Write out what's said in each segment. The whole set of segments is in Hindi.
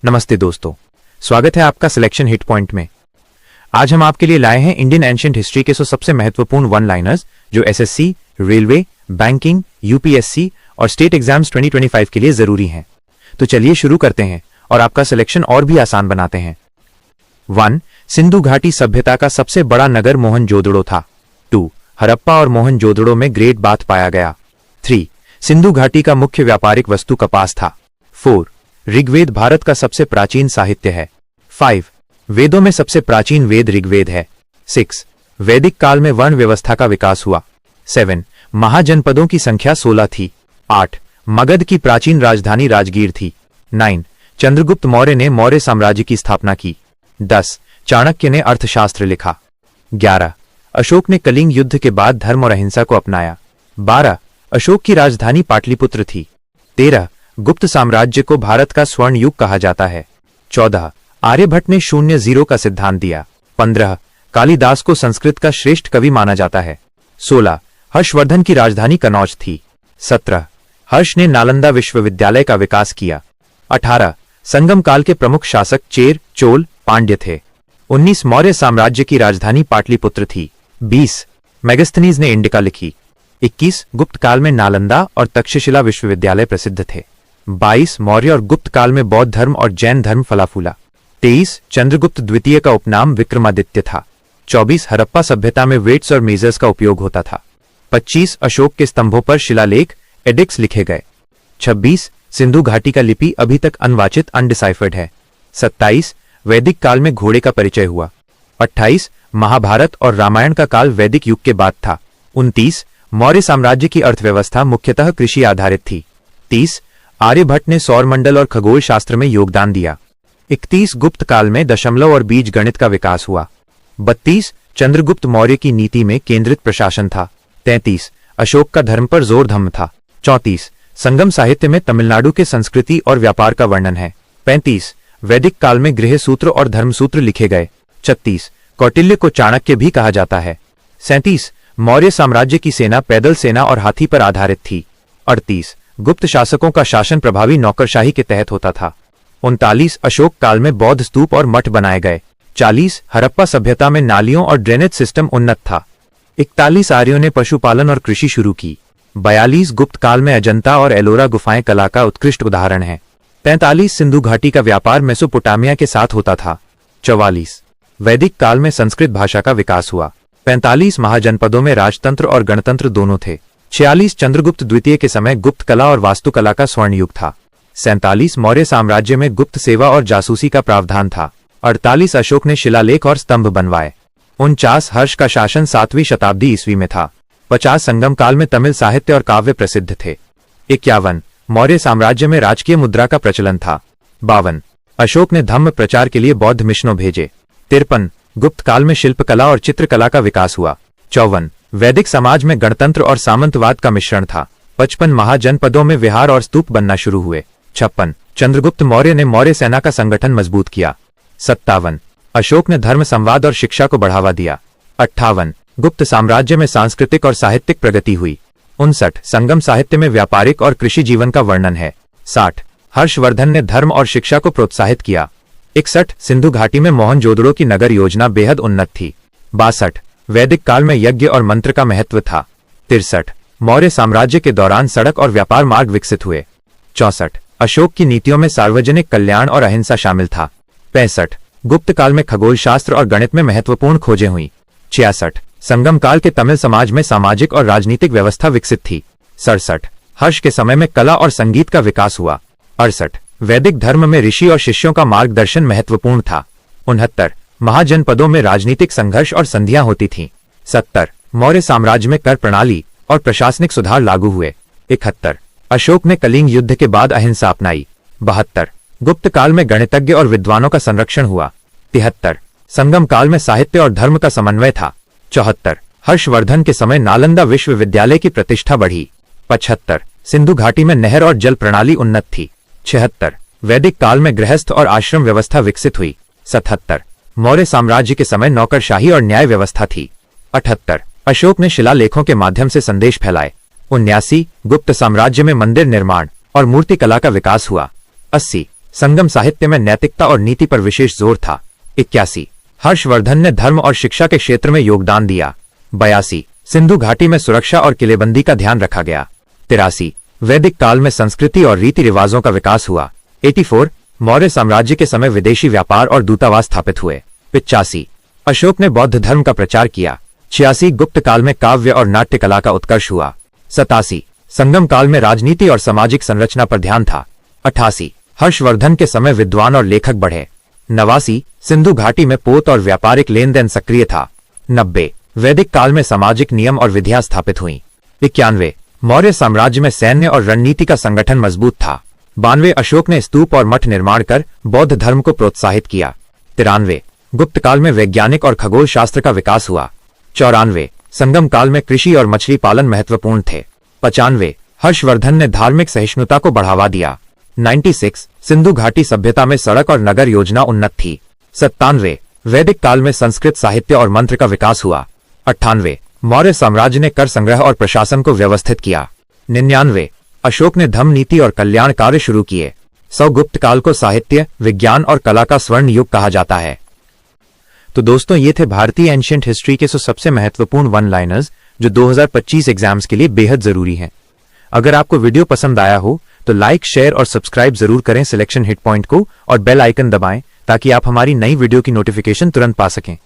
नमस्ते दोस्तों, स्वागत है आपका सिलेक्शन हिट पॉइंट में। आज हम आपके लिए लाए हैं इंडियन एंशिएंट हिस्ट्री के 100 सबसे महत्वपूर्ण वन लाइनर्स जो एसएससी, रेलवे, बैंकिंग, यूपीएससी और स्टेट एग्जाम्स 2025 के लिए जरूरी हैं। तो चलिए शुरू करते हैं और आपका सिलेक्शन और भी आसान बनाते हैं। 1. सिंधु घाटी सभ्यता का सबसे बड़ा नगर मोहनजोदड़ो था। 2. हड़प्पा और मोहनजोदड़ो में ग्रेट बाथ पाया गया। 3. सिंधु घाटी का मुख्य व्यापारिक वस्तु कपास था। 4. ऋग्वेद भारत का सबसे प्राचीन साहित्य है। 5. वेदों में सबसे प्राचीन वेद ऋग्वेद है। 6. वैदिक काल में वर्ण व्यवस्था का विकास हुआ। 7. महाजनपदों की संख्या 16 थी। 8. मगध की प्राचीन राजधानी राजगीर थी। 9. चंद्रगुप्त मौर्य ने मौर्य साम्राज्य की स्थापना की। 10. चाणक्य ने अर्थशास्त्र लिखा। 11. अशोक ने कलिंग युद्ध के बाद धर्म और अहिंसा को अपनाया। 12. अशोक की राजधानी पाटलिपुत्र थी। 13. गुप्त साम्राज्य को भारत का स्वर्ण युग कहा जाता है। 14. आर्यभट्ट ने शून्य जीरो का सिद्धांत दिया। 15. कालिदास को संस्कृत का श्रेष्ठ कवि माना जाता है। 16. हर्षवर्धन की राजधानी कनौज थी। 17. हर्ष ने नालंदा विश्वविद्यालय का विकास किया। 18. संगम काल के प्रमुख शासक चेर, चोल, पांड्य थे। 19. मौर्य साम्राज्य की राजधानी पाटलिपुत्र थी। 20. मेगस्थनीज ने इंडिका लिखी। 21. गुप्त काल में नालंदा और तक्षशिला विश्वविद्यालय प्रसिद्ध थे। 22. मौर्य और गुप्त काल में बौद्ध धर्म और जैन धर्म फला फूला। 23. चंद्रगुप्त द्वितीय का उपनाम विक्रमादित्य था। 24. हड़प्पा सभ्यता में वेट्स और मेजर्स का उपयोग होता था। 25. अशोक के स्तंभों पर शिलालेख एडिक्स लिखे गए। 26. सिंधु घाटी का लिपि अभी तक अनवाचित अनडिसाइफर्ड है। 27. वैदिक काल में घोड़े का परिचय हुआ। 28. महाभारत और रामायण का काल वैदिक युग के बाद था। 29. मौर्य साम्राज्य की अर्थव्यवस्था मुख्यतः कृषि आधारित थी। 30. आर्यभट्ट ने सौरमंडल और खगोल शास्त्र में योगदान दिया। 31. गुप्त काल में दशमलव और बीज गणित का विकास हुआ। 32. चंद्रगुप्त मौर्य की नीति में केंद्रित प्रशासन था। 33. अशोक का धर्म पर जोर धम्म था। 34. संगम साहित्य में तमिलनाडु के संस्कृति और व्यापार का वर्णन है। 35. वैदिक काल में गृह सूत्र और धर्मसूत्र लिखे गए। 36. कौटिल्य को चाणक्य भी कहा जाता है। 37. मौर्य साम्राज्य की सेना पैदल सेना और हाथी पर आधारित थी। 38. गुप्त शासकों का शासन प्रभावी नौकरशाही के तहत होता था। 39. अशोक काल में बौद्ध स्तूप और मठ बनाए गए। 40. हड़प्पा सभ्यता में नालियों और ड्रेनेज सिस्टम उन्नत था। 41. आर्यों ने पशुपालन और कृषि शुरू की। 42. गुप्त काल में अजंता और एलोरा गुफाएं कला का उत्कृष्ट उदाहरण है। 43. सिंधु घाटी का व्यापार मेसोपोटामिया के साथ होता था। 44. वैदिक काल में संस्कृत भाषा का विकास हुआ। 45. महाजनपदों में राजतंत्र और गणतंत्र दोनों थे। 46. चंद्रगुप्त द्वितीय के समय गुप्त कला और वास्तुकला का स्वर्ण युग था। 47. मौर्य साम्राज्य में गुप्त सेवा और जासूसी का प्रावधान था। 48. अशोक ने शिलालेख और स्तंभ बनवाए। 49. हर्ष का शासन 7वीं शताब्दी ईस्वी में था। 50. संगम काल में तमिल साहित्य और काव्य प्रसिद्ध थे। 51. मौर्य साम्राज्य में राजकीय मुद्रा का प्रचलन था। 52. अशोक ने धम्म प्रचार के लिए बौद्ध मिशनों भेजे। 53. गुप्त काल में शिल्पकला और चित्रकला का विकास हुआ। 54. वैदिक समाज में गणतंत्र और सामंतवाद का मिश्रण था। 55. महाजनपदों में विहार और स्तूप बनना शुरू हुए। 56. चंद्रगुप्त मौर्य ने मौर्य सेना का संगठन मजबूत किया। 57. अशोक ने धर्म संवाद और शिक्षा को बढ़ावा दिया। 58. गुप्त साम्राज्य में सांस्कृतिक और साहित्यिक प्रगति हुई। 59. संगम साहित्य में व्यापारिक और कृषि जीवन का वर्णन है। 60. हर्षवर्धन ने धर्म और शिक्षा को प्रोत्साहित किया। 61. सिंधु घाटी में मोहनजोदड़ो की नगर योजना बेहद उन्नत थी। 62. वैदिक काल में यज्ञ और मंत्र का महत्व था। 63. मौर्य साम्राज्य के दौरान सड़क और व्यापार मार्ग विकसित हुए। 64. अशोक की नीतियों में सार्वजनिक कल्याण और अहिंसा शामिल था। 65. गुप्त काल में खगोल शास्त्र और गणित में महत्वपूर्ण खोजें हुई। 66. संगम काल के तमिल समाज में सामाजिक और राजनीतिक व्यवस्था विकसित थी। 67. हर्ष के समय में कला और संगीत का विकास हुआ। 68. वैदिक धर्म में ऋषि और शिष्यों का मार्गदर्शन महत्वपूर्ण था। 69. महाजनपदों में राजनीतिक संघर्ष और संधियां होती थीं। 70. मौर्य साम्राज्य में कर प्रणाली और प्रशासनिक सुधार लागू हुए। 71. अशोक ने कलिंग युद्ध के बाद अहिंसा अपनाई। 72. गुप्त काल में गणितज्ञ और विद्वानों का संरक्षण हुआ। 73. संगम काल में साहित्य और धर्म का समन्वय था। 74. हर्षवर्धन के समय नालंदा विश्वविद्यालय की प्रतिष्ठा बढ़ी। 75. सिंधु घाटी में नहर और जल प्रणाली उन्नत थी। 76. वैदिक काल में गृहस्थ और आश्रम व्यवस्था विकसित हुई। 77. मौर्य साम्राज्य के समय नौकरशाही और न्याय व्यवस्था थी। 78. अशोक ने शिलालेखों के माध्यम से संदेश फैलाए। 79. गुप्त साम्राज्य में मंदिर निर्माण और मूर्ति कला का विकास हुआ। 80. संगम साहित्य में नैतिकता और नीति पर विशेष जोर था। 81 हर्षवर्धन ने धर्म और शिक्षा के क्षेत्र में योगदान दिया। 82 सिंधु घाटी में सुरक्षा और किलेबंदी का ध्यान रखा गया। 83 वैदिक काल में संस्कृति और रीति रिवाजों का विकास हुआ। 84 मौर्य साम्राज्य के समय विदेशी व्यापार और दूतावास स्थापित हुए। 85 अशोक ने बौद्ध धर्म का प्रचार किया। 86 गुप्त काल में काव्य और नाट्य कला का उत्कर्ष हुआ। 87 संगम काल में राजनीति और सामाजिक संरचना पर ध्यान था। 88 हर्षवर्धन के समय विद्वान और लेखक बढ़े। 89 सिंधु घाटी में पोत और व्यापारिक लेन देन सक्रिय था। 90 वैदिक काल में सामाजिक नियम और विधियां स्थापित हुईं। 91 मौर्य साम्राज्य में सैन्य और रणनीति का संगठन मजबूत था। 92 अशोक ने स्तूप और मठ निर्माण कर बौद्ध धर्म को प्रोत्साहित किया। 93 गुप्त काल में वैज्ञानिक और खगोल शास्त्र का विकास हुआ। 94 संगम काल में कृषि और मछली पालन महत्वपूर्ण थे। 95 हर्षवर्धन ने धार्मिक सहिष्णुता को बढ़ावा दिया। 96 सिंधु घाटी सभ्यता में सड़क और नगर योजना उन्नत थी। 97 वैदिक काल में संस्कृत साहित्य और मंत्र का विकास हुआ। 98 मौर्य साम्राज्य ने कर संग्रह और प्रशासन को व्यवस्थित किया। 99 अशोक ने धम्म नीति और कल्याण कार्य शुरू किए। 100 गुप्त काल को साहित्य, विज्ञान और कला का स्वर्ण युग कहा जाता है। तो दोस्तों, ये थे भारतीय एंशिएंट हिस्ट्री के 100 सबसे महत्वपूर्ण वन लाइनर्स जो 2025 एग्जाम्स के लिए बेहद जरूरी हैं। अगर आपको वीडियो पसंद आया हो तो लाइक, शेयर और सब्सक्राइब जरूर करें सिलेक्शन हिट पॉइंट को और बेल आइकन दबाएं ताकि आप हमारी नई वीडियो की नोटिफिकेशन तुरंत पा सकें।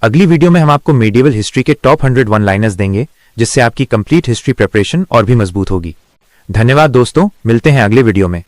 अगली वीडियो में हम आपको मेडिवल हिस्ट्री के टॉप 100 वन लाइनर्स देंगे जिससे आपकी कंप्लीट हिस्ट्री प्रिपरेशन और भी मजबूत होगी। धन्यवाद दोस्तों, मिलते हैं अगले वीडियो में।